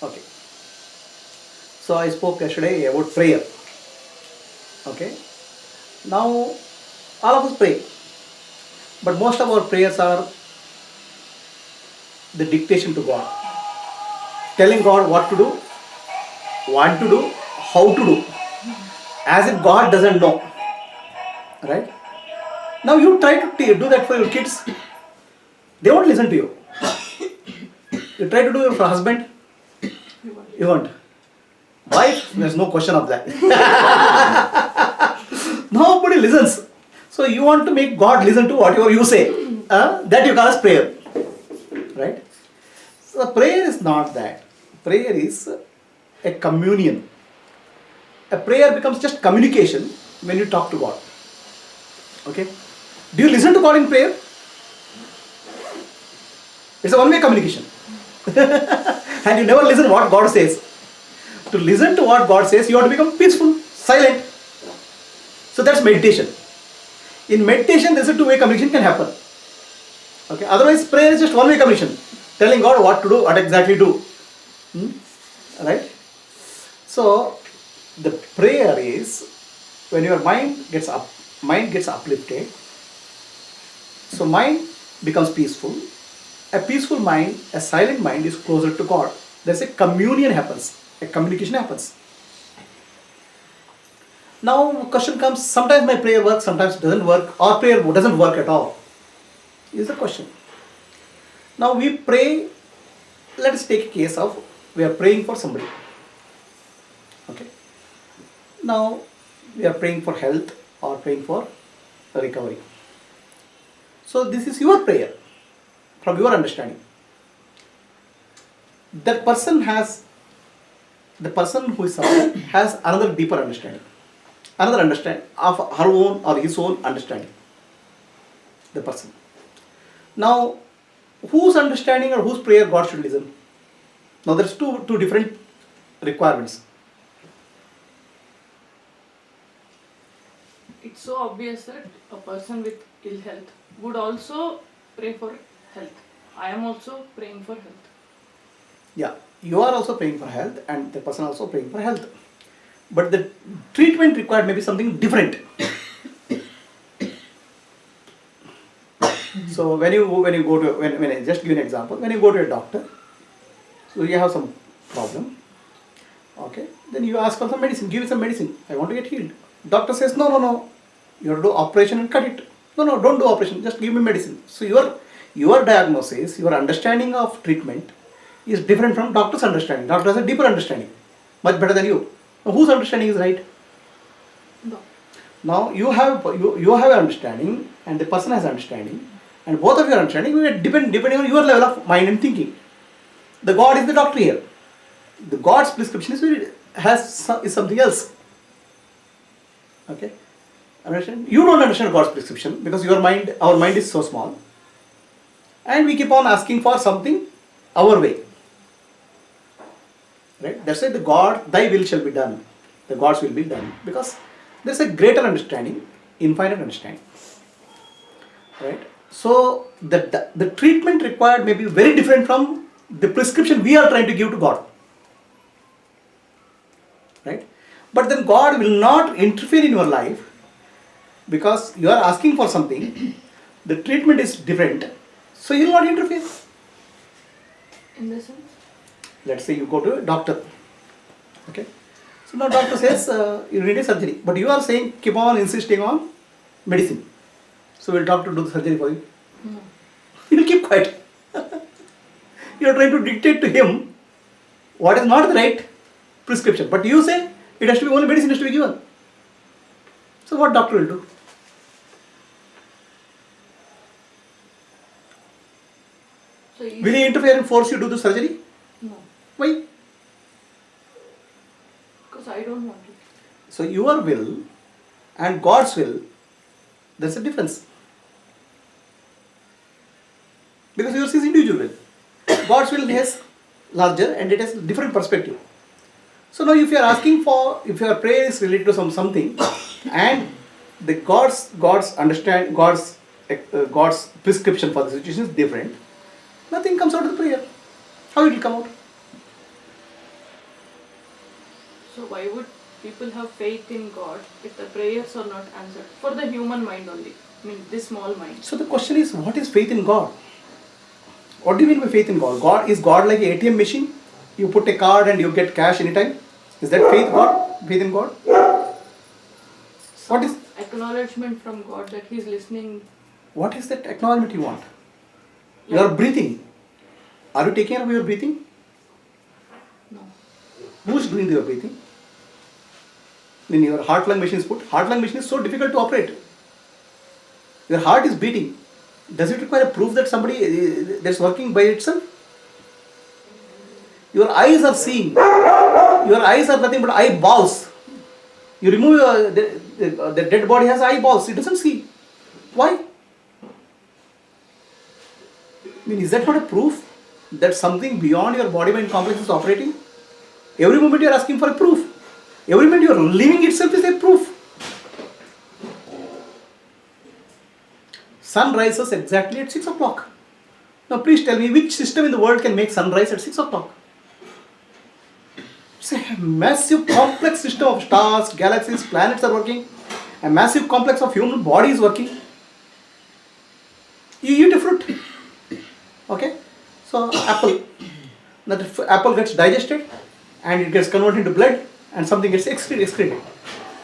Okay. So I spoke yesterday about prayer. Okay. Now all of us pray, but most of our prayers are the dictation to God, telling God what to do, want to do, how to do, as if God doesn't know. Right? Now you try to do that for your kids, they won't listen to you. You try to do it for husband, you won't. Wife, there's no question of that. Nobody listens. So you want to make God listen to whatever you say. That you call as prayer. Right? So prayer is not that. Prayer is a communion. A prayer becomes just communication when you talk to God. Okay? Do you listen to God in prayer? It's a one-way communication. And you never listen what God says. To listen to what God says, you have to become peaceful, silent. So that's meditation. In meditation, there's a two-way communication can happen. Okay. Otherwise, prayer is just one-way communication, telling God what to do, what exactly do. Right? So the prayer is when your mind gets uplifted. So mind becomes peaceful. A peaceful mind, a silent mind is closer to God. There's a communion happens, a communication happens. Now question comes, sometimes my prayer works, sometimes it doesn't work, or prayer doesn't work at all. Is the question. Now we pray, let us take a case of, we are praying for somebody. Okay. Now we are praying for health or praying for recovery. So this is your prayer, from your understanding. That person who is suffering has another deeper understanding. Another understanding of her own or his own understanding. The person. Now, whose understanding or whose prayer God should listen? Now there's two different requirements. It's so obvious that a person with ill health would also pray for health. I am also praying for health. Yeah, you are also praying for health and the person also praying for health. But the treatment required may be something different. So when you go to, when I just give an example, when you go to a doctor, so you have some problem, okay, then you ask for some medicine, give me some medicine, I want to get healed. Doctor says, no, you have to do operation and cut it. No, don't do operation, just give me medicine. So your diagnosis, your understanding of treatment is different from doctor's understanding. Doctor has a deeper understanding, much better than you. Now, whose understanding is right? No. Now you have an understanding and the person has understanding, and both of your understanding will depending on your level of mind and thinking. The God is the doctor here. The God's prescription is something else. Okay, understand? You don't understand God's prescription because our mind is so small, and we keep on asking for something our way. Right? That's why the God, thy will shall be done. The God's will be done because there's a greater understanding, infinite understanding. Right? So the treatment required may be very different from the prescription we are trying to give to God. Right? But then God will not interfere in your life because you are asking for something. The treatment is different, so He will not interfere. In the sense? Let's say you go to a doctor. Okay. So now doctor says you need a surgery, but you are saying keep on insisting on medicine. So will doctor do the surgery for you? No. He will keep quiet. You are trying to dictate to him what is not the right prescription, but you say it has to be only medicine has to be given. So what doctor will do? So Will he interfere and force you to do the surgery? No. Why? Because I don't want it. So your will and God's will, there's a difference. Because yours is individual will. God's will is larger and it has a different perspective. So now if you are if your prayer is related to something and the God's prescription for the situation is different, nothing comes out of the prayer. How it will come out? So why would people have faith in God if the prayers are not answered? For the human mind only. I mean, this small mind. So the question is, what is faith in God? What do you mean by faith in God? Is God like an ATM machine? You put a card and you get cash anytime? Is that faith God? Faith in God? What is acknowledgement from God that He is listening? What is that acknowledgement you want? You are breathing. Are you taking care of your breathing? No. Who is doing your breathing? When your heart-lung machine is put, heart-lung machine is so difficult to operate. Your heart is beating. Does it require a proof that somebody that's working by itself? Your eyes are seeing. Your eyes are nothing but eyeballs. You remove the dead body has eyeballs. It doesn't see. Why? I mean, is that not a proof that something beyond your body-mind complex is operating? Every moment you are asking for a proof. Every moment you are living itself is a proof. Sun rises exactly at 6 o'clock. Now please tell me, which system in the world can make sunrise at 6 o'clock? It's a massive complex system of stars, galaxies, planets are working. A massive complex of human body is working. You eat a fruit. Okay? So apple. Now the apple gets digested and it gets converted into blood and something gets excreted.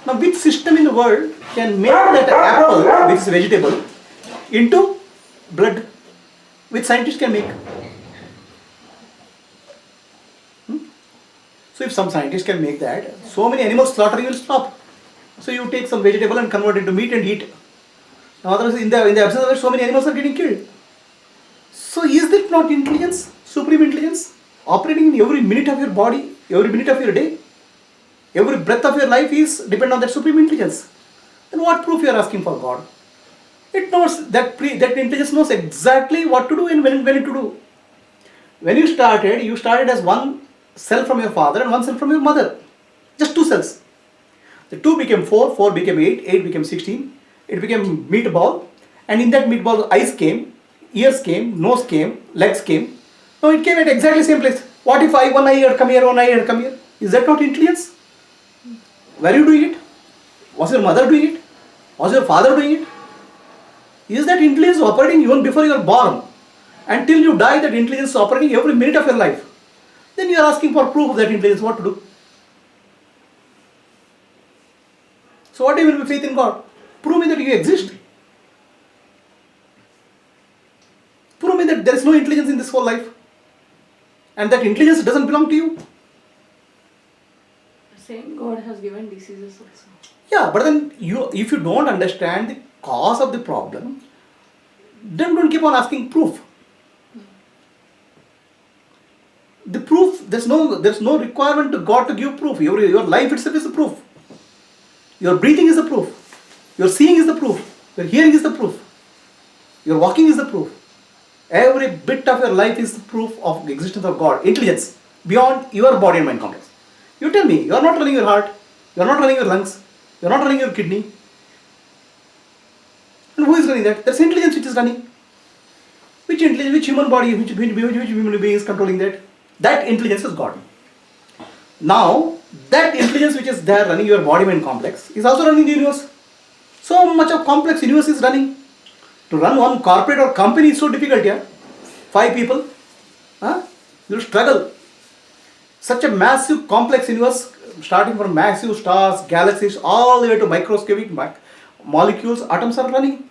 Now which system in the world can make that apple, which is vegetable, into blood? Which scientists can make? So if some scientists can make that, so many animals slaughtering will stop. So you take some vegetable and convert it into meat and eat. Now otherwise in the absence of it, so many animals are getting killed. So is that not intelligence, supreme intelligence, operating in every minute of your body, every minute of your day? Every breath of your life is dependent on that supreme intelligence. Then what proof you are asking for God? It knows that intelligence knows exactly what to do and when to do. When you started as one cell from your father and one cell from your mother. Just two cells. The 2 became 4, 4 became 8, 8 became 16. It became meatball, and in that meatball eyes came, ears came, nose came, legs came. No, it came at exactly same place. What if one eye had come here, one eye had come here? Is that not intelligence? Were you doing it? Was your mother doing it? Was your father doing it? Is that intelligence operating even before you are born? Until you die, that intelligence is operating every minute of your life. Then you are asking for proof of that intelligence. What to do? So what do you mean by faith in God? Prove me that you exist. Prove me that there is no intelligence in this whole life. And that intelligence doesn't belong to you. The same God has given diseases also. Yeah, but then if you don't understand the cause of the problem, then don't keep on asking proof. The proof, there's no requirement to God to give proof. Your life itself is the proof. Your breathing is the proof. Your seeing is the proof. Your hearing is the proof. Your walking is the proof. Every bit of your life is the proof of the existence of God, intelligence, beyond your body and mind complex. You tell me, you are not running your heart, you are not running your lungs, you are not running your kidney. And who is running that? That's intelligence which is running. Which intelligence, which human body, which human being is controlling that? That intelligence is God. Now, that intelligence which is there running your body mind complex is also running the universe. So much of complex universe is running. To run one corporate or company is so difficult here. 5 people. You will struggle. Such a massive complex universe, starting from massive stars, galaxies, all the way to microscopic molecules, atoms are running.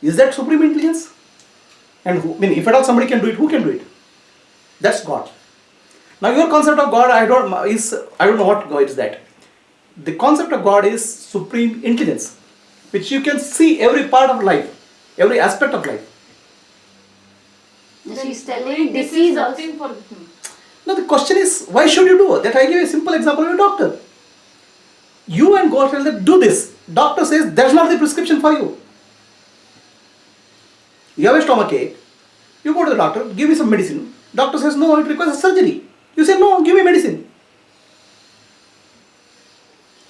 Is that supreme intelligence? And if at all somebody can do it, who can do it? That's God. Now your concept of God, I don't know what God is that. The concept of God is supreme intelligence, which you can see every part of life, every aspect of life. She's telling This this is is nothing for him. Now the question is, why should you do that? I give a simple example of a doctor. You and God tell them, do this. Doctor says, that's not the prescription for you. You have a stomach ache. You go to the doctor, give me some medicine. Doctor says, no, it requires a surgery. You say, no, give me medicine.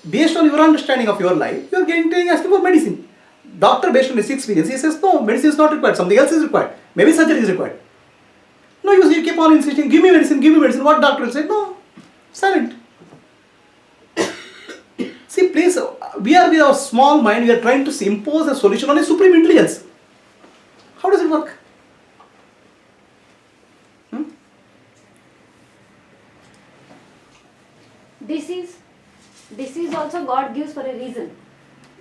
Based on your understanding of your life, you are asking for medicine. Doctor, based on his experience, he says, no, medicine is not required. Something else is required. Maybe surgery is required. No, you keep on insisting, give me medicine, give me medicine. What doctor will say? No, silent. See, please, we are with our small mind, we are trying to impose a solution on a supreme intelligence. How does it work? Hmm? Disease also God gives for a reason.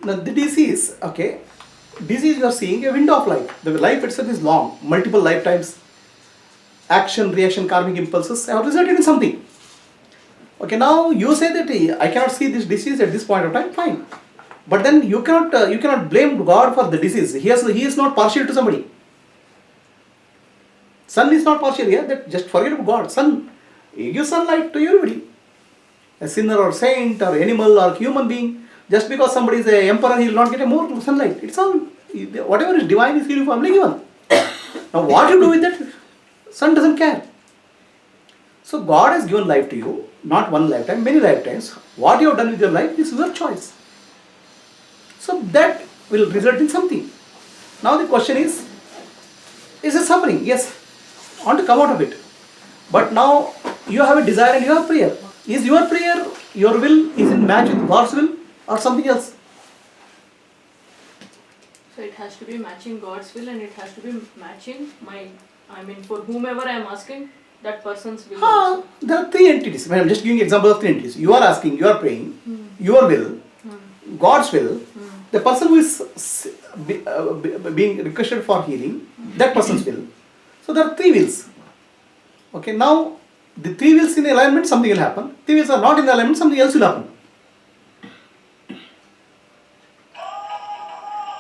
Now, the disease, okay, disease you are seeing a window of life. The life itself is long, multiple lifetimes. Action, reaction, karmic impulses have resulted in something. Okay, now you say that I cannot see this disease at this point of time, fine. But then you cannot blame God for the disease. He is not partial to somebody. Sun is not partial here. That just forget about God. Sun, he gives sunlight to everybody. A sinner or saint or animal or human being. Just because somebody is a emperor, he will not get a more sunlight. It's all whatever is divine is uniformly given. Now what you do with that? Sun doesn't care. So God has given life to you, not one lifetime, many lifetimes. What you have done with your life is your choice. So that will result in something. Now the question is it suffering? Yes. I want to come out of it. But now you have a desire and you have prayer. Is your prayer, your will, is in match with God's will or something else? So it has to be matching God's will and it has to be matching for whomever I am asking, that person's will also. There are three entities. I am just giving example of three entities. You are asking, you are praying, your will, God's will, the person who is being requested for healing, that person's will. So there are three wills. Okay, now the three wills in alignment, something will happen. Three wills are not in alignment, something else will happen.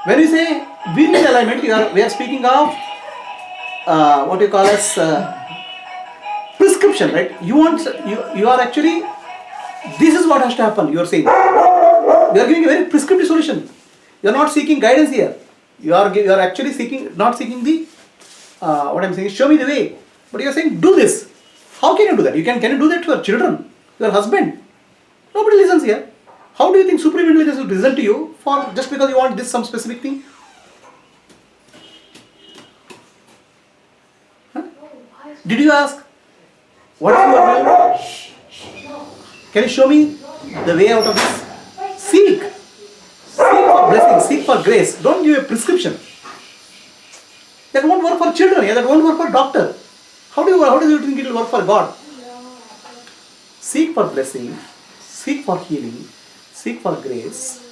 When we say will in alignment, we are speaking of what you call as prescription, right? You are actually, this is what has to happen, you are saying. We are giving a very prescriptive solution. You are not seeking guidance here. You are actually not seeking the, what I am saying, show me the way. But you are saying, do this. How can you do that? Can you do that to your children, your husband? Nobody listens here. How do you think supreme intelligence will listen to you for just because you want some specific thing? Huh? Did you ask, what is your will? Can you show me the way out of this? Seek. Seek for blessing, seek for grace. Don't give a prescription. That won't work for children, that won't work for doctor. How do you think it will work for God? Seek for blessing, seek for healing, seek for grace,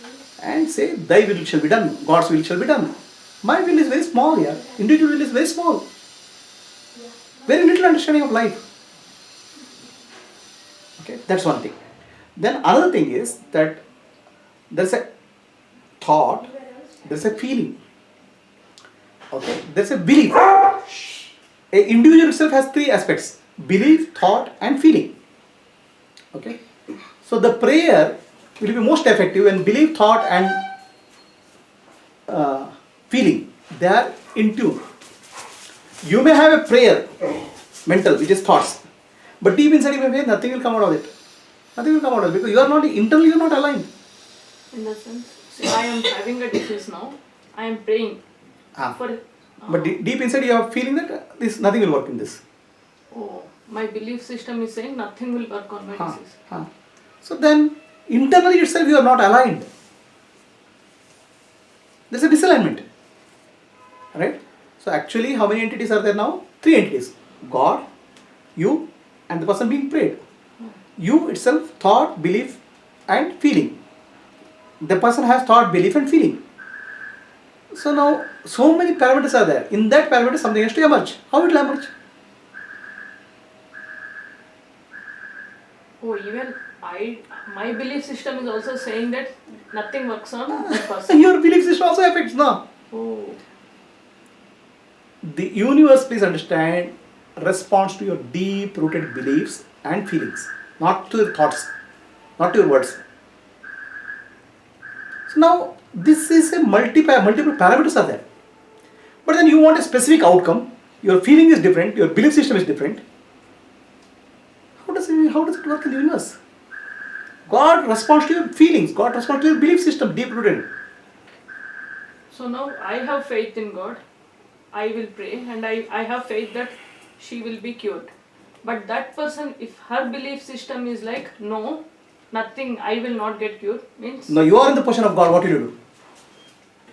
and say, thy will shall be done, God's will shall be done. My will is very small here, individual will is very small. Very little understanding of life. Okay, that's one thing. Then another thing is that there's a thought, there's a feeling. Okay, there's a belief. An individual itself has three aspects: belief, thought, and feeling. Okay, so the prayer will be most effective when belief, thought, and feeling, they are in tune. You may have a prayer, mental, which is thoughts, but deep inside you may say nothing will come out of it. Nothing will come out of it because you are not internally, you are not aligned. In the sense, see, I am having a disease now. I am praying for. But deep inside you are feeling that nothing will work in this. Oh, my belief system is saying nothing will work on my disease. So then, internally itself you are not aligned. There is a misalignment. Right? So actually, how many entities are there now? Three entities. God, you, and the person being prayed. You itself, thought, belief, and feeling. The person has thought, belief, and feeling. So now, so many parameters are there. In that parameter, something has to emerge. How it will emerge? Oh, even my belief system is also saying that nothing works on that person. Your belief system also affects now. Oh. The universe, please understand, responds to your deep-rooted beliefs and feelings, not to your thoughts, not to your words. So now, this is a multiple parameters are there. But then you want a specific outcome, your feeling is different, your belief system is different. How does it work in the universe? God responds to your feelings, God responds to your belief system, deep-rooted. So now I have faith in God. I will pray and I have faith that she will be cured. But that person, if her belief system is like, no, nothing, I will not get cured means. Now you are in the position of God, what will you do?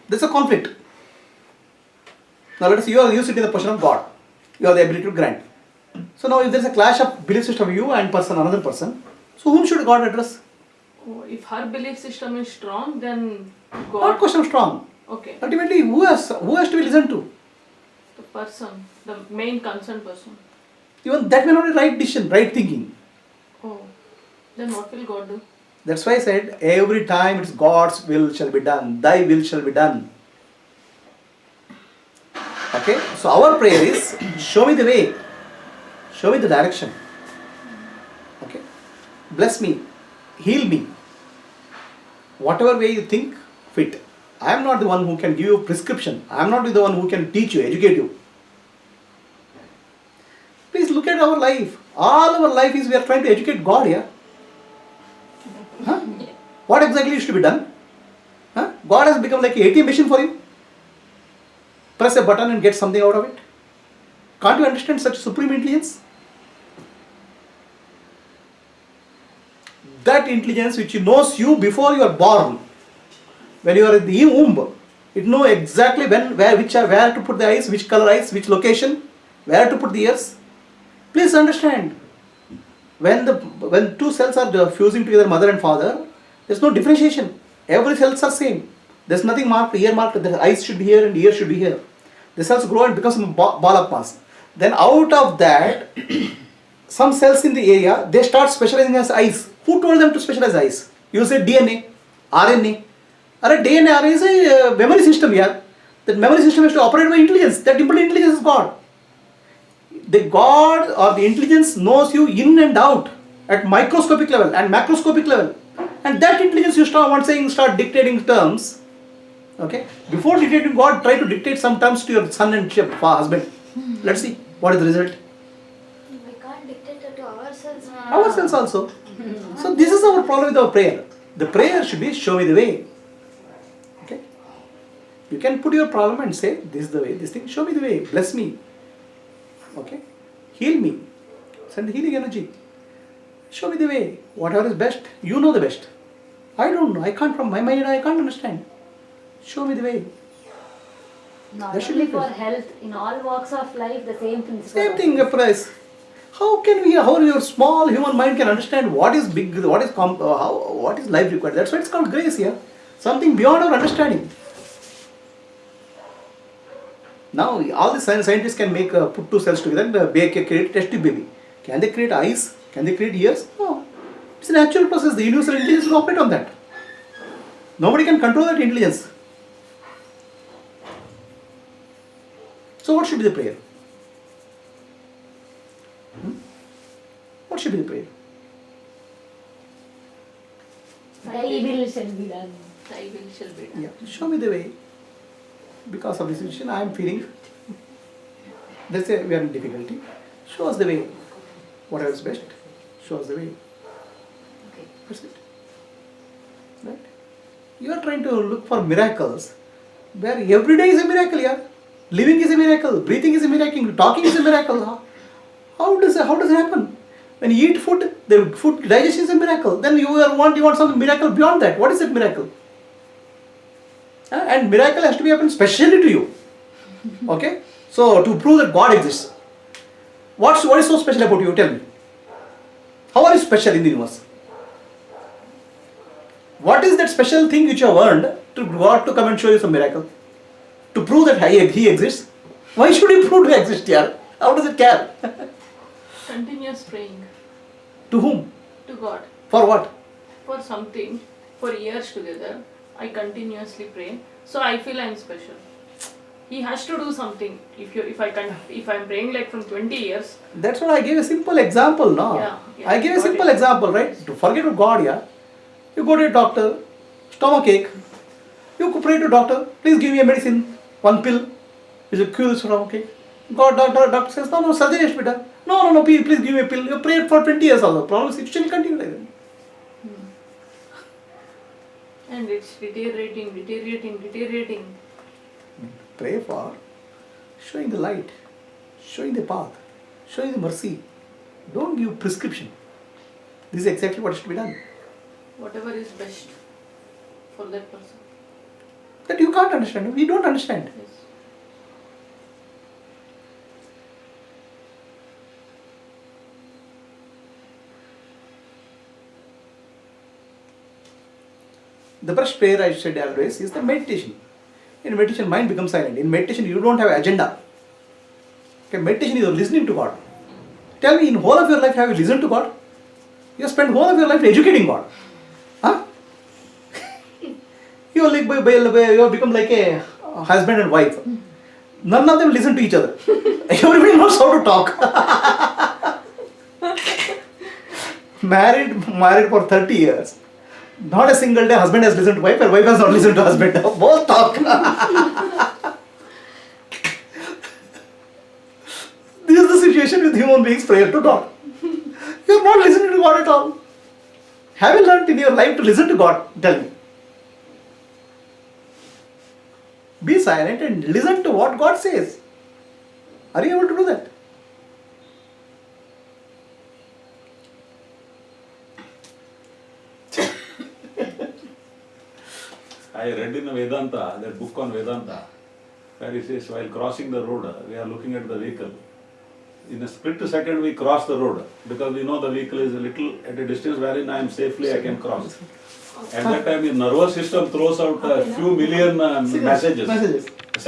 There's a conflict. Now let us say you sit in the position of God. You have the ability to grant. So now if there is a clash of belief system of you and another person, so whom should God address? Oh, if her belief system is strong, then Not God. question of strong. Okay. Ultimately, who has to be listened to? The person, the main concerned person. Even that may not be right decision, right thinking. Oh, then what will God do? That's why I said every time it's God's will shall be done. Thy will shall be done. Okay? So our prayer is, show me the way. Show me the direction. Okay? Bless me. Heal me. Whatever way you think fit. I am not the one who can give you a prescription. I am not the one who can teach you, educate you. Please look at our life. All our life is we are trying to educate God here. Huh? What exactly is to be done? Huh? God has become like an ATM machine for you. Press a button and get something out of it. Can't you understand such supreme intelligence? That intelligence which knows you before you are born. When you are in the womb, it knows exactly when, where to put the eyes, which color eyes, which location, where to put the ears. Please understand. When two cells are fusing together, mother and father, there is no differentiation. Every cells are same. There is nothing marked, ear marked. The eyes should be here and ear should be here. The cells grow and becomes a ball of mass. Then out of that, some cells in the area, they start specializing as eyes. Who told them to specialize eyes? You say DNA, RNA. DNA, RNA is a memory system here. That memory system is to operate by intelligence. That input intelligence is God. The God or the intelligence knows you in and out at microscopic level and macroscopic level. And that intelligence you start dictating terms. Okay? Before dictating God, try to dictate some terms to your son and husband. Let's see what is the result. We can't dictate it to ourselves. Ourselves also. So this is our problem with our prayer. The prayer should be show me the way. Okay? You can put your problem and say this is the way, this thing, show me the way, bless me. Okay? Heal me. Send healing energy. Show me the way. Whatever is best, you know the best. I don't know. I can't, from my mind, I can't understand. Show me the way. Not That should only be for good. health, in all walks of life, the same principle. Same thing applies. How your small human mind can understand what is big, what is life required? That's why it's called grace here. Something beyond our understanding. Now, all the scientists can put two cells together and create a test tube baby. Can they create eyes? Can they create ears? No. It's a natural process. The universal intelligence will operate on that. Nobody can control that intelligence. So, what should be the prayer? What should be the prayer? Thy will shall be done. Thy will shall be done. Yeah. Show me the way. Because of this situation, I am feeling. Let's say we are in difficulty. Show us the way. Whatever is best, show us the way. Okay. That's it. Right? You are trying to look for miracles where every day is a miracle, yeah. Living is a miracle, breathing is a miracle, talking is a miracle. How does it happen? When you eat food, the food digestion is a miracle. Then you want some miracle beyond that. What is that miracle? And miracle has to be happen specially to you. Okay? So to prove that God exists. What is so special about you? Tell me. How are you special in the universe? What is that special thing which you have earned to God to come and show you some miracle? To prove that He exists? Why should He prove to exist here? How does it care? Continuous praying To whom? to God For what? for something for years together. I continuously pray, so I feel I'm special. He has to do something. If I'm praying like from 20 years. That's what I gave a simple example, no? Yeah, I gave a got simple it. example, right? To forget of God, yeah. You go to a doctor, stomach ache. You pray to doctor, please give me a medicine, one pill, which will cure stomach ache. Doctor says, no, surgery has to be done. No, please give me a pill. You prayed for 20 years also. Problem situation will continue like that. And it's deteriorating. Pray for showing the light, showing the path, showing the mercy. Don't give prescription. This is exactly what is to be done. whatever is best for that person. That you can't understand. We don't understand. Yes. The first prayer I said always is the meditation. In meditation, mind becomes silent. In meditation, you don't have agenda. Okay, meditation is listening to God. Tell me, in whole of your life, have you listened to God? You have spent whole of your life educating God. Huh? You have become like a husband and wife. None of them listen to each other. Everybody knows how to talk. Married for 30 years. Not a single day husband has listened to wife and wife has not listened to husband. Both talk. This is the situation with human beings' prayer to God. You are not listening to God at all. Have you learned in your life to listen to God? Tell me. Be silent and listen to what God says. Are you able to do that? I read in Vedanta, that book on Vedanta, where it says while crossing the road, we are looking at the vehicle. In a split second we cross the road because we know the vehicle is a little at a distance wherein I can cross. At that time your nervous system throws out a few million messages.